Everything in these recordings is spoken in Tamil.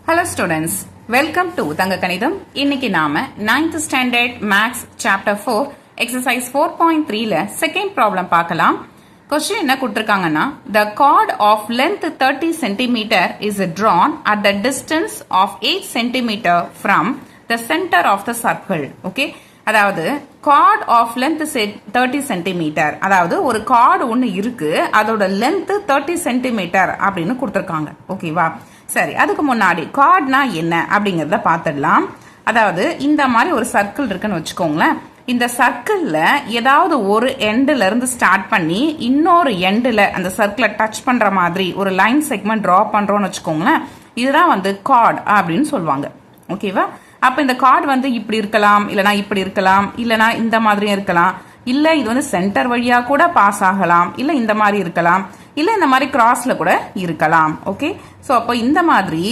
Hello students, welcome to Thanga Kanidam. இன்னைக்கு நாம 9th standard maths chapter 4 exercise 4.3 ல second problem பார்க்கலாம். question என்ன கொடுத்திருக்காங்கன்னா the chord of length 30 cm is drawn at the distance of 8 cm from the center of the circle. Okay, அதாவது chord of length 30 cm, அதாவது ஒரு chord ஒன்னு இருக்கு, அதோட length 30 cm அப்படின்னு கொடுத்திருக்காங்க. ஓகேவா? சரி, அதுக்கு முன்னாடி கார்ட்னா என்ன அப்படிங்கறத பார்த்துடலாம். அதாவது இந்த மாதிரி ஒரு சர்க்கிள் இருக்குன்னு வச்சுக்கோங்களேன். இந்த சர்க்கிள்ல ஏதாவது ஒரு எண்ட்ல இருந்து ஸ்டார்ட் பண்ணி இன்னொரு எண்ட்ல அந்த சர்க்கிளை டச் பண்ற மாதிரி ஒரு லைன் செக்மெண்ட் டிரா பண்றோம்னு வச்சுக்கோங்களேன். இதுதான் வந்து கார்ட் அப்படின்னு சொல்லுவாங்க. ஓகேவா? அப்ப இந்த கார்டு வந்து இப்படி இருக்கலாம், இல்லனா இப்படி இருக்கலாம், இல்லனா இந்த மாதிரியும் இருக்கலாம், இல்ல இது வந்து சென்டர் வழியா கூட பாஸ் ஆகலாம், இல்ல இந்த மாதிரி இருக்கலாம், இல்ல இந்த மாதிரி கிராஸ்ல கூட இருக்கலாம். ஓகே, சோ அப்போ இந்த மாதிரி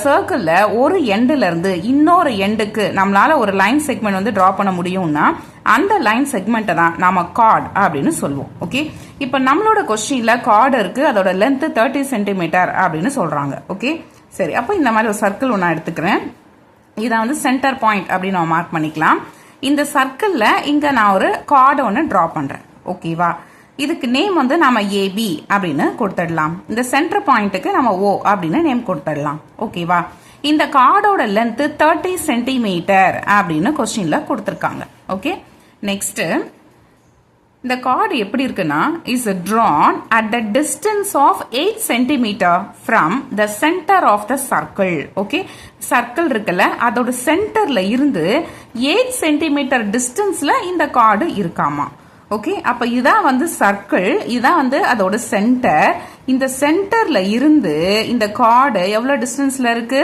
சர்க்கிள்ல ஒரு எண்ட்ல இருந்து இன்னொரு எண்டுக்கு நம்மளால ஒரு லைன் செக்மெண்ட் வந்து டிரா பண்ண முடியும்னா அந்த லைன் செக்மெண்ட்டை தான் நாம கார்டு அப்படின்னு சொல்லுவோம். ஓகே, இப்போ நம்மளோட கொஸ்டின்ல கார்டு இருக்கு, அதோட லென்த் 30 சென்டிமீட்டர் அப்படின்னு சொல்றாங்க. ஓகே, சரி, அப்போ இந்த மாதிரி ஒரு சர்க்கிள் ஒன்று எடுத்துக்கிறேன். இதை வந்து சென்டர் பாயிண்ட் அப்படின்னு நம்ம மார்க் பண்ணிக்கலாம். இந்த சர்க்கிள்ல இங்க நான் ஒரு கார்டு ஒன்று டிரா பண்றேன். ஓகேவா? இதுக்கு நேம் வந்து நாம ஏபி அப்படின்னு கொடுத்துடலாம். இந்த சென்டர் பாயிண்ட்டுக்கு நம்ம ஓ அப்படின்னு நேம் கொடுத்துடலாம். ஓகேவா? இந்த கார்டோட லென்த் 30 சென்டிமீட்டர் அப்படின்னு கொஸ்டின்ல கொடுத்துருக்காங்க. ஓகே, நெக்ஸ்ட் இந்த கார்டு எப்படி இருக்குன்னா is drawn at the distance of 8 centimeter from the center of the circle. Okay, circle இருக்குல்ல, அதோட சென்டர்ல இருந்து 8 சென்டிமீட்டர் டிஸ்டன்ஸ்ல இந்த கார்டு இருக்காமா. ஓகே, அப்ப இதான் வந்து சர்க்கிள், இதான் வந்து அதோட சென்டர். இந்த சென்டர்ல இருந்து இந்த கார்டு எவ்வளவு டிஸ்டன்ஸ்ல இருக்கு?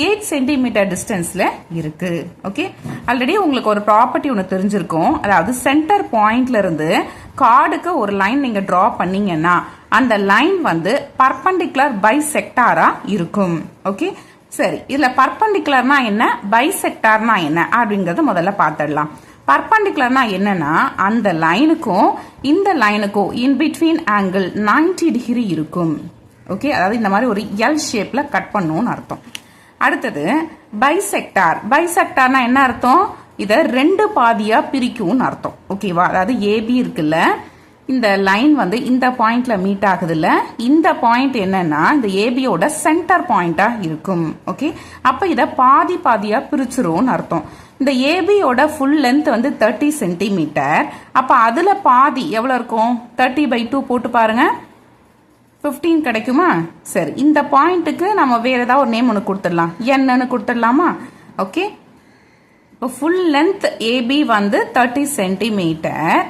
8 சென்டிமீட்டர் டிஸ்டன்ஸ்ல இருக்கு. ஓகே, ஆல்ரெடி உங்களுக்கு ஒரு ப்ராப்பர்ட்டி ஒன்று தெரிஞ்சிருக்கும். அதாவது சென்டர் பாயிண்ட்ல இருந்து கார்டுக்கு ஒரு லைன் நீங்க டிரா பண்ணீங்கன்னா அந்த லைன் வந்து பர்பண்டிகுலர் பைசெக்டாரா இருக்கும். ஓகே, சரி, இதுல பர்பண்டிகுலர்னா என்ன, பைசெக்டார்னா என்ன அப்படிங்கறத முதல்ல பார்த்துடலாம். பர்பண்டிகுலர்னா என்னன்னா அந்த லைனுக்கும் இந்த லைனுக்கும் இன் பிட்வீன் ஆங்கிள் 90 டிகிரி இருக்கும். ஓகே, அதாவது இந்த மாதிரி ஒரு எல் ஷேப்ல கட் பண்ணணும்னு அர்த்தம். அடுத்தது பைசெக்டார். பைசெக்டார்னா என்ன அர்த்தம்? இதை ரெண்டு பாதியா பிரிக்கும்னு அர்த்தம். ஓகேவா? அதாவது ஏபி இருக்குல்ல, இந்த லைன் வந்து இந்த பாயிண்ட்ல மீட் ஆகுதுல்ல, இந்த பாயிண்ட் என்னன்னா இந்த ஏபியோட சென்டர் பாயிண்டா இருக்கும். ஓகே, அப்ப இதை பாதி பாதியா பிரிச்சிரும்னு அர்த்தம். இந்த ஏபியோட ஃபுல் லென்த் வந்து 30 சென்டிமீட்டர். அப்ப அதுல பாதி எவ்வளவு இருக்கும்? 30/2 போட்டு பாருங்க, 15 கிடைக்குமா? சரி, இந்த பாயிண்ட்டுக்கு நம்ம வேற ஏதாவது ஒரு நேம் ஒன்று கொடுத்துடலாம், என்னன்னு கொடுத்துடலாமா? ஓகே, இப்போ ஃபுல் லென்த் ஏபி வந்து 30 சென்டிமீட்டர்.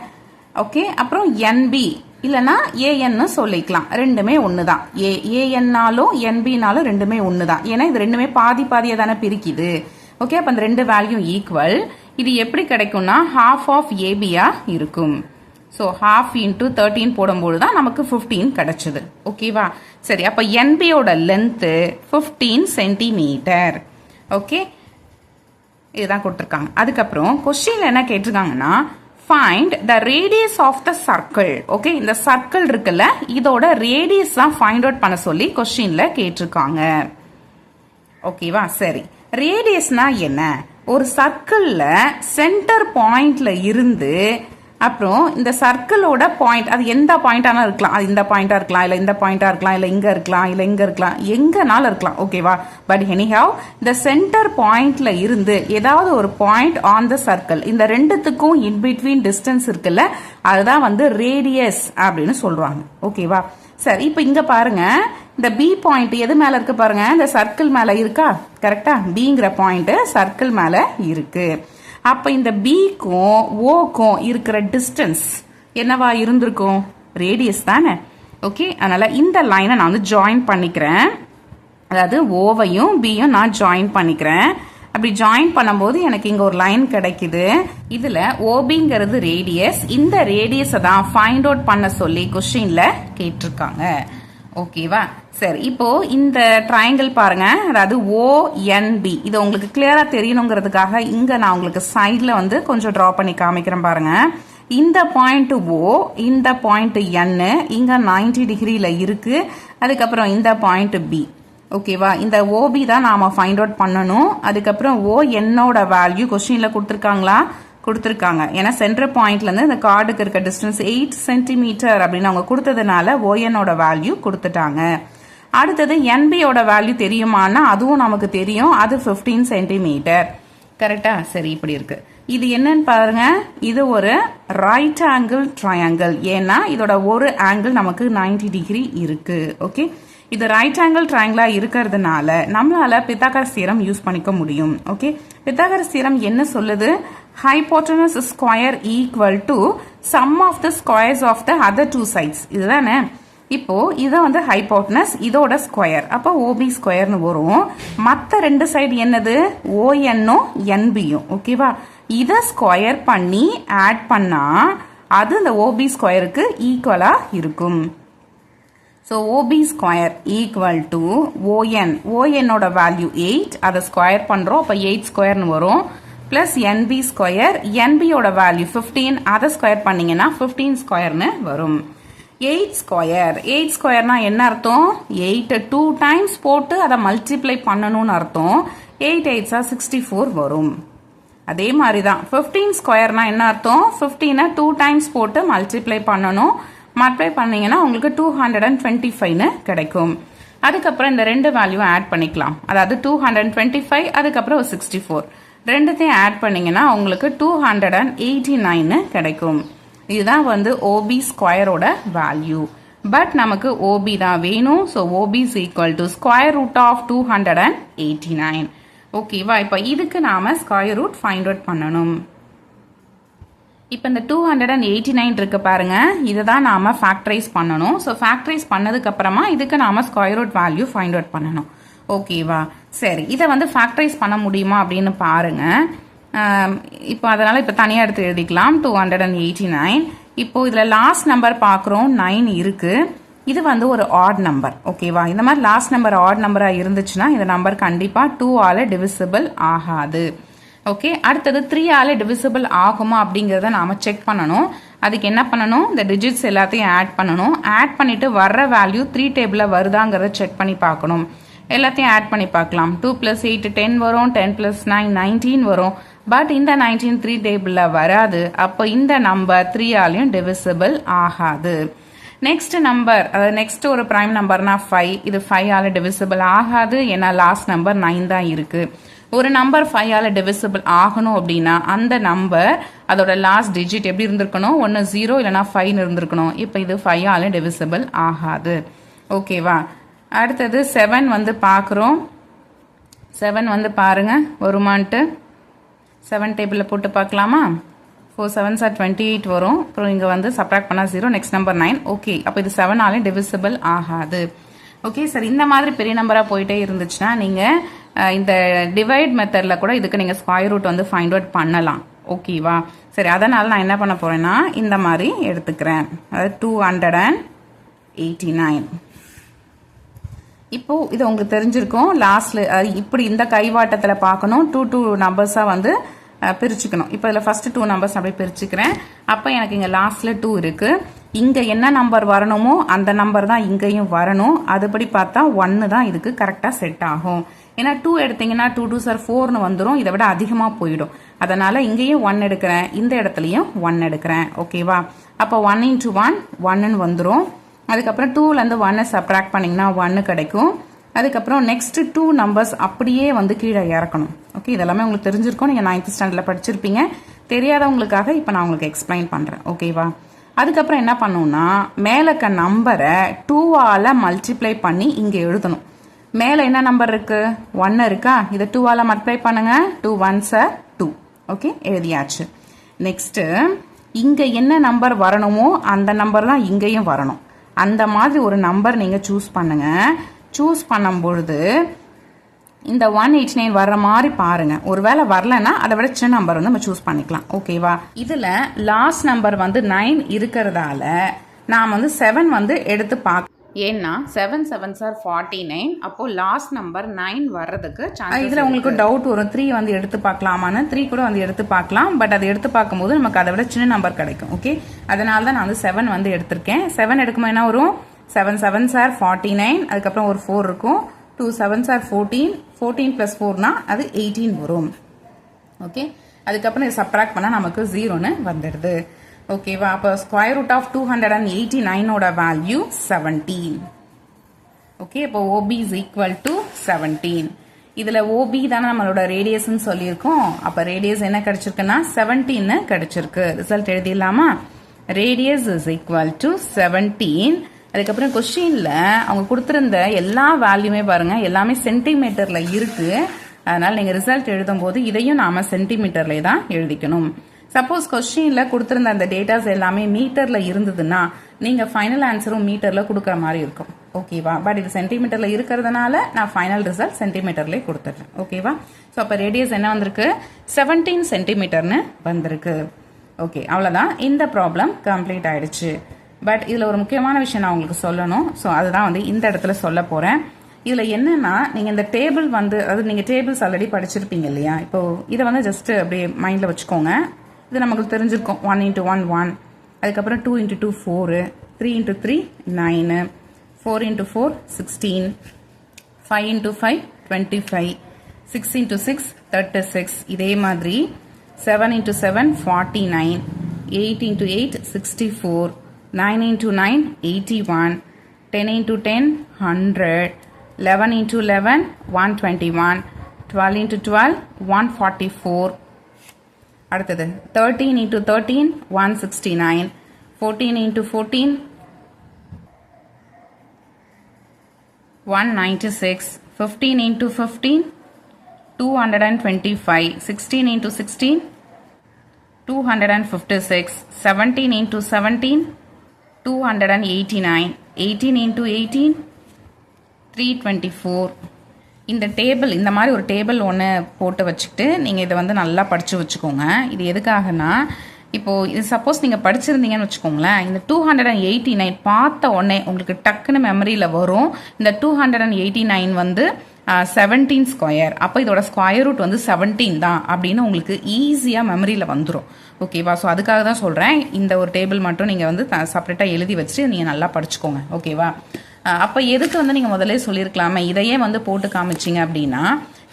ஓகே, அப்புறம் என்பி இல்லைன்னா ஏஎன்னு சொல்லிக்கலாம், ரெண்டுமே ஒன்று தான். ஏஎன்னாலும் என்பினாலும் ரெண்டுமே ஒன்று தான், ஏன்னா இது ரெண்டுமே பாதி பாதியாக தானே பிரிக்குது. ஓகே, அப்போ அந்த ரெண்டு வேல்யூ ஈக்குவல். இது எப்படி கிடைக்கும்னா ஹாஃப் ஆஃப் ஏபியா இருக்கும். ஸோ ஹாஃப் இன்டூ 13 போடும்போது தான் நமக்கு 15 கிடைச்சது. ஓகேவா? சரி, அப்போ என்பியோட லென்த்து 15 சென்டிமீட்டர். ஓகே, இதுதான் கொடுத்துருக்காங்க. அதுக்கப்புறம் கொஸ்டின்ல என்ன கேட்டிருக்காங்கன்னா find the radius of the circle. Okay, இந்த சர்க்கிள் இருக்குல்ல, இதோட ரேடியஸ் தான் ஃபைண்ட் அவுட் பண்ண சொல்லி கொஸ்டின்ல கேட்டிருக்காங்க. ஓகேவா? சரி, ரேடியஸ்னா என்ன? ஒரு சர்க்கிள்ல சென்டர் பாயிண்ட்ல இருந்து அப்புறம் இந்த சர்க்கிளோட பாயிண்ட், அது எந்த பாயிண்டானா இருக்கலாம், அது இந்த பாயிண்டா இருக்கலாம், இல்ல இந்த பாயிண்டா இருக்கலாம், இல்ல இங்க இருக்கலாம், இல்ல இங்க இருக்கலாம், எங்கனாலும் இருக்கலாம். ஓகேவா? பட் எனிஹவ் இந்த சென்டர் பாயிண்ட்ல இருந்து ஏதாவது ஒரு பாயிண்ட் ஆன் த சர்க்கிள், இந்த ரெண்டுத்துக்கும் இன் பிட்வீன் டிஸ்டன்ஸ் இருக்குல்ல, அதுதான் வந்து ரேடியஸ் அப்படின்னு சொல்றாங்க. ஓகேவா? சரி, இப்போ இங்க பாருங்க, இந்த பி பாயிண்ட் எது மேல இருக்கு பாருங்க, இந்த சர்க்கிள் மேல இருக்கா? கரெக்டா? பிங்கிற பாயிண்ட் சர்க்கிள் மேல இருக்கு. அப்ப இந்த பிக்கும் ஓக்கும் இருக்கிற டிஸ்டன்ஸ் என்னவா இருந்திருக்கும்? ரேடியஸ் தானே. ஓகே, அதனால இந்த லைனை நான் வந்து ஜாயின் பண்ணிக்கிறேன். அதாவது ஓவையும் பியும் நான் ஜாயின் பண்ணிக்கிறேன். அப்படி ஜாயின் பண்ணும்போது எனக்கு இங்க ஒரு லைன் கிடைக்குது. இதுல ஓபிங்கிறது ரேடியஸ், இந்த ரேடியஸை தான் ஃபைண்ட் அவுட் பண்ண சொல்லி கொஸ்டின்ல கேட்டிருக்காங்க. ஓகேவா? சரி, இப்போ இந்த ட்ரையாங்கிள் பாருங்க, அதாவது ஓஎன்பி, இது உங்களுக்கு கிளியரா தெரியணுங்கிறதுக்காக இங்க நான் உங்களுக்கு சைட்ல வந்து கொஞ்சம் டிரா பண்ணி காமிக்கிறேன் பாருங்க. இந்த பாயிண்ட் ஓ, இந்த பாயிண்ட் என் இங்க 90 டிகிரில இருக்கு. அதுக்கப்புறம் இந்த பாயிண்ட் பி. ஓகேவா? இந்த ஓபி தான் நாம ஃபைண்ட் அவுட் பண்ணணும். அதுக்கப்புறம் ஓ என்னோட வேல்யூ கொஸ்டின்ல கொடுத்துருக்காங்களா? கொடுத்துருக்காங்க. ஏன்னா சென்டர் பாயிண்ட்ல இருந்து இந்த கார்டுக்கு இருக்க டிஸ்டன்ஸ் 8 சென்டிமீட்டர் அப்படின்னு அவங்க கொடுத்ததுனால ஓஎன்னோட வேல்யூ கொடுத்துட்டாங்க. அடுத்தது என்பியோட வேல்யூ தெரியுமானா அதுவும் நமக்கு தெரியும். அது 15 சென்டிமீட்டர். கரெக்டா? சரி, இப்படி இருக்கு. இது என்னன்னு பாருங்க. இது ஒரு ரைட் ஆங்கிள் ட்ரையாங்கிள். ஏன்னா இதோட ஒரு ஆங்கிள் நமக்கு 90 டிகிரி இருக்கு. ஓகே, இது ரைட் ஆங்கிள் ட்ரையாங்கிளா இருக்கிறதுனால நம்மளால பித்தாகரஸ் தியரம் யூஸ் பண்ணிக்க முடியும். ஓகே, பித்தாகரஸ் தியரம் என்ன சொல்லுது? Hypotenuse square equal to sum of the squares of the other two sides. இதுதானே? இப்போ இதை வந்து ஹைபோட்டனஸ், இதோட ஸ்கொயர், அப்போ ஓபி ஸ்கொயர்னு வரும். மற்ற ரெண்டு சைடு என்னது? ஓஎன்னும் என்பியும். ஓகேவா? இதை ஸ்கொயர் பண்ணி ஆட் பண்ணா அது இந்த ஓபி ஸ்கொயருக்கு ஈக்குவலா இருக்கும். So OB square equal to ON. ஓஎன்னோட வேல்யூ 8, அதை ஸ்கொயர் பண்ணுறோம். அப்போ 8 ஸ்கொயர்னு வரும். பிளஸ் என்பி ஸ்கொயர், என்பியோட வேல்யூ 15, அதை ஸ்கொயர் பண்ணீங்கன்னா 15 ஸ்கொயர்னு வரும். 8 ஸ்கொயர். 8 ஸ்கொயர்னா என்ன அர்த்தம்? 8 2 டைம்ஸ் போட்டு அதை மல்டிப்ளை பண்ணணும்னு அர்த்தம். 8 8 64 வரும். அதே மாதிரி தான் 15 ஸ்கொயர்னா என்ன அர்த்தம்? 15 2 டைம்ஸ் போட்டு மல்டிப்ளை பண்ணணும். மல்டிப்ளை பண்ணீங்கன்னா உங்களுக்கு 225ன்னு கிடைக்கும். அதுக்கப்புறம் இந்த ரெண்டு வேல்யூ ஆட் பண்ணிக்கலாம். அதாவது 225 அதுக்கப்புறம் 64 ரெண்டுத்தையும் ஆட் பண்ணீங்கன்னா உங்களுக்கு 289ன்னு கிடைக்கும். இதுதான் வந்து ஓபி ஸ்கொயரோட வேல்யூ. பட் நமக்கு ஓபி தான் வேணும். So OP is equal to square root of 289. ஓகேவா? இப்போ இதுக்கு நாம ஸ்கொயர் ரூட் ஃபைண்ட் அவுட் பண்ணணும். இப்போ இந்த 289 இருக்கு பாருங்க, இதை தான் நாம ஃபேக்டரைஸ் பண்ணணும். ஸோ ஃபேக்டரைஸ் பண்ணதுக்கு அப்புறமா இதுக்கு நாம square root value find out பண்ணணும். ஓகேவா? சரி, இதை வந்து ஃபேக்டரைஸ் பண்ண முடியுமா அப்படின்னு பாருங்க. இப்போ அதனால இப்போ தனியாக எடுத்து எழுதிக்கலாம். 289. இப்போ இதில் லாஸ்ட் நம்பர் பார்க்குறோம், 9 இருக்கு. இது வந்து ஒரு ஆட் நம்பர். ஓகேவா? இந்த மாதிரி லாஸ்ட் நம்பர் ஆட் நம்பராக இருந்துச்சுன்னா இந்த நம்பர் கண்டிப்பாக 2ஆல டிவிசிபிள் ஆகாது. ஓகே, அடுத்தது 3ஆல டிவிசிபிள் ஆகுமா அப்படிங்கிறத நாம செக் பண்ணணும். அதுக்கு என்ன பண்ணணும்? இந்த டிஜிட்ஸ் எல்லாத்தையும் ஆட் பண்ணணும். ஆட் பண்ணிட்டு வர்ற வேல்யூ 3 டேபிளில் வருதாங்கிறத செக் பண்ணி பார்க்கணும். எல்லாத்தையும் ஆட் பண்ணி பார்க்கலாம். 2 + 8 10 வரும். 10 + 9 19 வரும். பட் இந்த 19 3 டேபிளில் வராது. அப்போ இந்த நம்பர் 3ஆலையும் டிவிசிபிள் ஆகாது. நெக்ஸ்ட் நம்பர், நெக்ஸ்ட் ஒரு பிரைம் நம்பர்னா 5. இது 5ஆல டிவிசிபிள் ஆகாது. ஏன்னா லாஸ்ட் நம்பர் 9 தான் இருக்கு. ஒரு நம்பர் 5ஆல டிவிசிபிள் ஆகணும் அப்படின்னா அந்த நம்பர் அதோட லாஸ்ட் டிஜிட் எப்படி இருந்திருக்கணும்? ஒன்று 0 இல்லைனா 5 இருந்திருக்கணும். இப்போ இது 5ஆல டிவிசிபிள் ஆகாது. ஓகேவா? அடுத்தது 7 வந்து பார்க்குறோம். 7 வந்து பாருங்க வருமான்ட்டு 7 டேபிளில் போட்டு பார்க்கலாமா? 4 7s are 28 வரும். அப்புறம் இங்கே வந்து சப்ராக்ட் பண்ணால் 0. Next number 9. ஓகே, அப்போ இது 7ஆல டிவிசிபிள் ஆகாது. ஓகே சார், இந்த மாதிரி பெரிய நம்பராக போயிட்டே இருந்துச்சுன்னா நீங்கள் இந்த டிவைட் மெத்தடில் கூட இதுக்கு நீங்கள் ஸ்கொயர் ரூட் வந்து ஃபைண்ட் அவுட் பண்ணலாம். ஓகேவா? சரி, அதனால் நான் என்ன பண்ண போகிறேன்னா இந்த மாதிரி எடுத்துக்கிறேன். அதாவது 289. இப்போ இது உங்களுக்கு தெரிஞ்சிருக்கும். லாஸ்ட்ல இப்படி இந்த கைவாட்டத்தில் பார்க்கணும். 2 நம்பர்ஸாக வந்து பிரிச்சுக்கணும். இப்போ இதில் ஃபர்ஸ்ட் 2 நம்பர்ஸ் அப்படியே பிரிச்சுக்கிறேன். அப்போ எனக்கு இங்கே லாஸ்ட்ல 2 இருக்கு. இங்கே என்ன நம்பர் வரணுமோ அந்த நம்பர் தான் இங்கேயும் வரணும். அதுபடி பார்த்தா 1 தான் இதுக்கு கரெக்டாக செட் ஆகும். ஏன்னா 2 எடுத்தீங்கன்னா 2 2s are 4ன்னு வந்துடும். இதை விட அதிகமாக போயிடும். அதனால இங்கேயும் 1 எடுக்கிறேன், இந்த இடத்துலையும் 1 எடுக்கிறேன். ஓகேவா? அப்போ 1 × 1 1ன்னு வந்துடும். அதுக்கப்புறம் 2லேருந்து 1 சப்ராக்ட் பண்ணிங்கன்னா 1 கிடைக்கும். அதுக்கப்புறம் நெக்ஸ்ட் 2 நம்பர்ஸ் அப்படியே வந்து கீழே இறக்கணும். ஓகே, இதெல்லாமே உங்களுக்கு தெரிஞ்சிருக்கும். நீங்கள் 9th ஸ்டாண்டர்டில் படிச்சிருப்பீங்க. தெரியாதவங்களுக்காக இப்போ நான் உங்களுக்கு எக்ஸ்பிளைன் பண்ணுறேன். ஓகேவா? அதுக்கப்புறம் என்ன பண்ணணும்னா மேலே இருக்க நம்பரை 2ஆல மல்டிப்ளை பண்ணி இங்கே எழுதணும். மேலே என்ன நம்பர் இருக்கு? 1 இருக்கா? இதை 2ஆல மல்டிப்ளை பண்ணுங்க. 2 1s are 2. ஓகே, எழுதியாச்சு. நெக்ஸ்ட் இங்கே என்ன நம்பர் வரணுமோ அந்த நம்பர் தான் இங்கேயும் வரணும். அந்த மாதிரி ஒரு நம்பர் நீங்கள் சூஸ் பண்ணுங்க. சூஸ் பண்ணும் பொழுது இந்த 189 வர்ற மாதிரி பாருங்க. ஒருவேளை வரலன்னா அதை விட சின்ன நம்பர் வந்து நம்ம சூஸ் பண்ணிக்கலாம். ஓகேவா? இதுல லாஸ்ட் நம்பர் வந்து 9 இருக்கிறதால நாம் வந்து 7 வந்து எடுத்து பார்க்க. ஏன்னா 7 7s are 49. அப்போ லாஸ்ட் நம்பர் 9 வர்றதுக்கு இதுல உங்களுக்கு டவுட் வரும். 3 வந்து எடுத்து பார்க்கலாமான்னு. 3 கூட வந்து எடுத்து பார்க்கலாம். பட் அதை எடுத்து பார்க்கும்போது நமக்கு அதை விட சின்ன நம்பர் கிடைக்கும். ஓகே, அதனால தான் நான் வந்து 7 வந்து எடுத்திருக்கேன். 7 எடுக்கும்போது என்ன வரும்? 7 7s are 49. அதுக்கப்புறம் ஒரு 4 இருக்கும். 2 7s are 14, 14 plus 4 அது 18 வரும். ஓகே, அதுக்கப்புறம் சப்ராக்ட் பண்ணால் நமக்கு 0ன்னு வந்துடுது. ஓகேவா, அப்போ ஸ்கொயர் ரூட் ஆஃப் 289ஓட வேல்யூ 17. ஓகே, இப்போ OB is equal to 17. இதில் OB தானே நம்மளோட ரேடியஸ்ன்னு சொல்லியிருக்கோம். அப்போ ரேடியஸ் என்ன கிடைச்சிருக்குன்னா 17ன்னு கிடைச்சிருக்கு. ரிசல்ட் எழுதிடலாமா? Radius is equal to 17. அதுக்கப்புறம் கொஸ்டின்ல அவங்க கொடுத்துருந்த எல்லா வேல்யூமே பாருங்க, எல்லாமே சென்டிமீட்டர்ல இருக்கு. அதனால நீங்க ரிசல்ட் எழுதும் போது இதையும் நாம சென்டிமீட்டர்ல தான் எழுதிக்கணும். சப்போஸ் கொஸ்டின்ல கொடுத்துருந்த அந்த டேட்டாஸ் எல்லாமே மீட்டர்ல இருந்ததுன்னா நீங்க ஃபைனல் ஆன்சரும் மீட்டர்ல கொடுக்குற மாதிரி இருக்கும். ஓகேவா, பட் இது சென்டிமீட்டர்ல இருக்கிறதுனால நான் ஃபைனல் ரிசல்ட் சென்டிமீட்டர்ல கொடுத்துட்றேன். ஓகேவா, ஸோ அப்போ ரேடியஸ் என்ன வந்திருக்கு? 17 சென்டிமீட்டர்னு வந்திருக்கு. ஓகே, அவ்வளோதான். இந்த ப்ராப்ளம் கம்ப்ளீட் ஆயிடுச்சு. பட் இதில் ஒரு முக்கியமான விஷயம் நான் உங்களுக்கு சொல்லணும். ஸோ அதுதான் வந்து இந்த இடத்துல சொல்ல போகிறேன். இதில் என்னென்னா, நீங்கள் இந்த டேபிள் வந்து, அதாவது நீங்கள் டேபிள்ஸ் ஆல்ரெடி படிச்சிருப்பீங்க இல்லையா? இப்போது இதை வந்து ஜஸ்ட்டு அப்படியே மைண்டில் வச்சுக்கோங்க. இது நமக்கு தெரிஞ்சிருக்கும். 1 × 1 1, அதுக்கப்புறம் 2 × 2 4, 3 × 3 9, 4 × 4 16, 5 × 5 25, 6 × 6 36. இதே மாதிரி 7 × 7 49, 8 × 8 64, 9 × 9 81, 10 × 10 100, 11 × 11 121, 12 × 12 144. அடுத்தது 13 × 13 169, 14 × 14 196, 15 × 15 225, 16 × 16 256, 17 × 17 289, 18 × 18 324. இந்த டேபிள், இந்த மாதிரி ஒரு டேபிள் ஒன்று போட்டு வச்சுக்கிட்டு நீங்கள் இதை வந்து நல்லா படித்து வச்சுக்கோங்க. இது எதுக்காகனா, இப்போது இது சப்போஸ் நீங்கள் படிச்சிருந்தீங்கன்னு வச்சுக்கோங்களேன், இந்த 289 பார்த்த உடனே உங்களுக்கு டக்குன்னு மெமரியில் வரும். இந்த 289 வந்து 17 ஸ்கொயர், அப்போ இதோட ஸ்கொயர் ரூட் வந்து 17 தான் அப்படின்னு உங்களுக்கு ஈஸியாக மெமரியில் வந்துடும். ஓகேவா, ஸோ அதுக்காக தான் சொல்கிறேன். இந்த ஒரு டேபிள் மட்டும் நீங்கள் வந்து செப்பரேட்டாக எழுதி வச்சுட்டு நீங்கள் நல்லா படிச்சுக்கோங்க. ஓகேவா, அப்போ எதுக்கு வந்து நீங்கள் முதல்ல சொல்லியிருக்கலாமே, இதையே வந்து போட்டு காமிச்சிங்க அப்படின்னா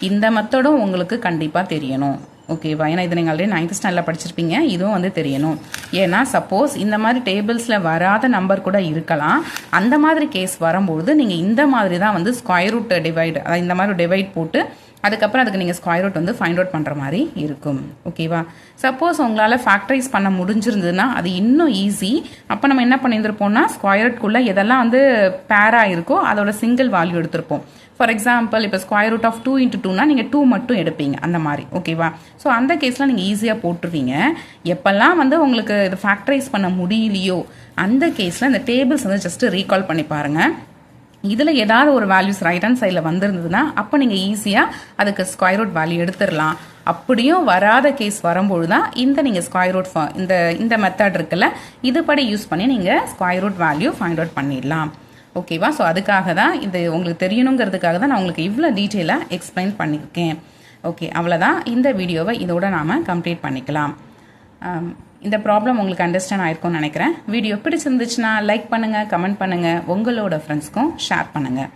இந்த மெத்தடும் உங்களுக்கு கண்டிப்பாக தெரியணும். ஓகேவா, ஏன்னா இது நீங்கள் ஆல்ரெடி 9th ஸ்டாண்டர்டில் படிச்சிருப்பீங்க, இதுவும் வந்து தெரியணும். ஏன்னா சப்போஸ் இந்த மாதிரி டேபிள்ஸில் வராத நம்பர் கூட இருக்கலாம். அந்த மாதிரி கேஸ் வரும்போது நீங்கள் இந்த மாதிரி தான் வந்து ஸ்கொயர் ரூட் டிவைட், இந்த மாதிரி டிவைட் போட்டு அதுக்கப்புறம் அதுக்கு நீங்கள் ஸ்கொயர் ரூட் வந்து ஃபைண்ட் அவுட் பண்ணுற மாதிரி இருக்கும். ஓகேவா, சப்போஸ் உங்களால் ஃபேக்டரைஸ் பண்ண முடிஞ்சிருந்ததுன்னா அது இன்னும் ஈஸி. அப்போ நம்ம என்ன பண்ணியிருந்திருப்போம்னா, ஸ்கொயர் ரூட்குள்ளே எதெல்லாம் வந்து பேராக இருக்கோ அதோட சிங்கிள் வேல்யூ எடுத்திருப்போம். ஃபார் எக்ஸாம்பிள், இப்போ ஸ்கொயர் ரூட் ஆஃப் 2 × 2னா நீங்கள் 2 மட்டும் எடுப்பீங்க அந்த மாதிரி. ஓகேவா, ஸோ அந்த கேஸில் நீங்கள் ஈஸியாக போட்டுருவீங்க. எப்போல்லாம் வந்து உங்களுக்கு இது ஃபேக்டரைஸ் பண்ண முடியலையோ அந்த கேஸில் இந்த டேபிள்ஸ் வந்து ஜஸ்ட் ரீகால் பண்ணி பாருங்கள். இதில் ஏதாவது ஒரு வேல்யூஸ் ரைட் ஹேண்ட் சைடில் வந்திருந்ததுன்னா அப்போ நீங்கள் ஈஸியாக அதுக்கு ஸ்கொயர் ரூட் வேல்யூ எடுத்துடலாம். அப்படியும் வராத கேஸ் வரும்போது தான் நீங்கள் ஸ்கொயர் ரூட் இந்த மெத்தட் இருக்குல்ல, இதுபடி யூஸ் பண்ணி நீங்கள் square root value find out பண்ணிடலாம். ஓகேவா, ஸோ அதுக்காக தான் இது உங்களுக்கு தெரியணுங்கிறதுக்காக தான் நான் உங்களுக்கு இவ்வளோ டீட்டெயிலாக எக்ஸ்பிளைன் பண்ணியிருக்கேன். ஓகே, அவ்வளோதான். இந்த வீடியோவை இதோட நாம் கம்ப்ளீட் பண்ணிக்கலாம். இந்த ப்ராப்ளம் உங்களுக்கு அண்டர்ஸ்டாண்ட் ஆயிருக்கும்னு நினைக்கிறேன். வீடியோ பிடிச்சிருந்துச்சுன்னா லைக் பண்ணுங்கள், கமெண்ட் பண்ணுங்கள், உங்களோட ஃப்ரெண்ட்ஸ்க்கும் ஷேர் பண்ணுங்கள்.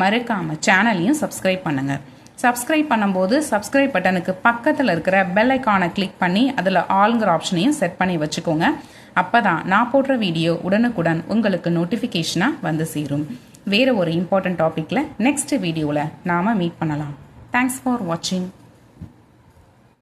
மறக்காமல் சேனலையும் சப்ஸ்கிரைப் பண்ணுங்கள். சப்ஸ்கிரைப் பண்ணும்போது சப்ஸ்கிரைப் பட்டனுக்கு பக்கத்தில் இருக்கிற பெல் ஐக்கானை கிளிக் பண்ணி அதில் ஆல்ங்கிற ஆப்ஷனையும் செட் பண்ணி வச்சுக்கோங்க. அப்போ தான் நான் போடுற வீடியோ உடனுக்குடன் உங்களுக்கு நோட்டிஃபிகேஷனாக வந்து சேரும். வேறு ஒரு இம்பார்ட்டன்ட் டாப்பிக்கில் நெக்ஸ்ட் வீடியோவில் நாம் மீட் பண்ணலாம். தேங்க்ஸ் ஃபார் வாட்சிங்.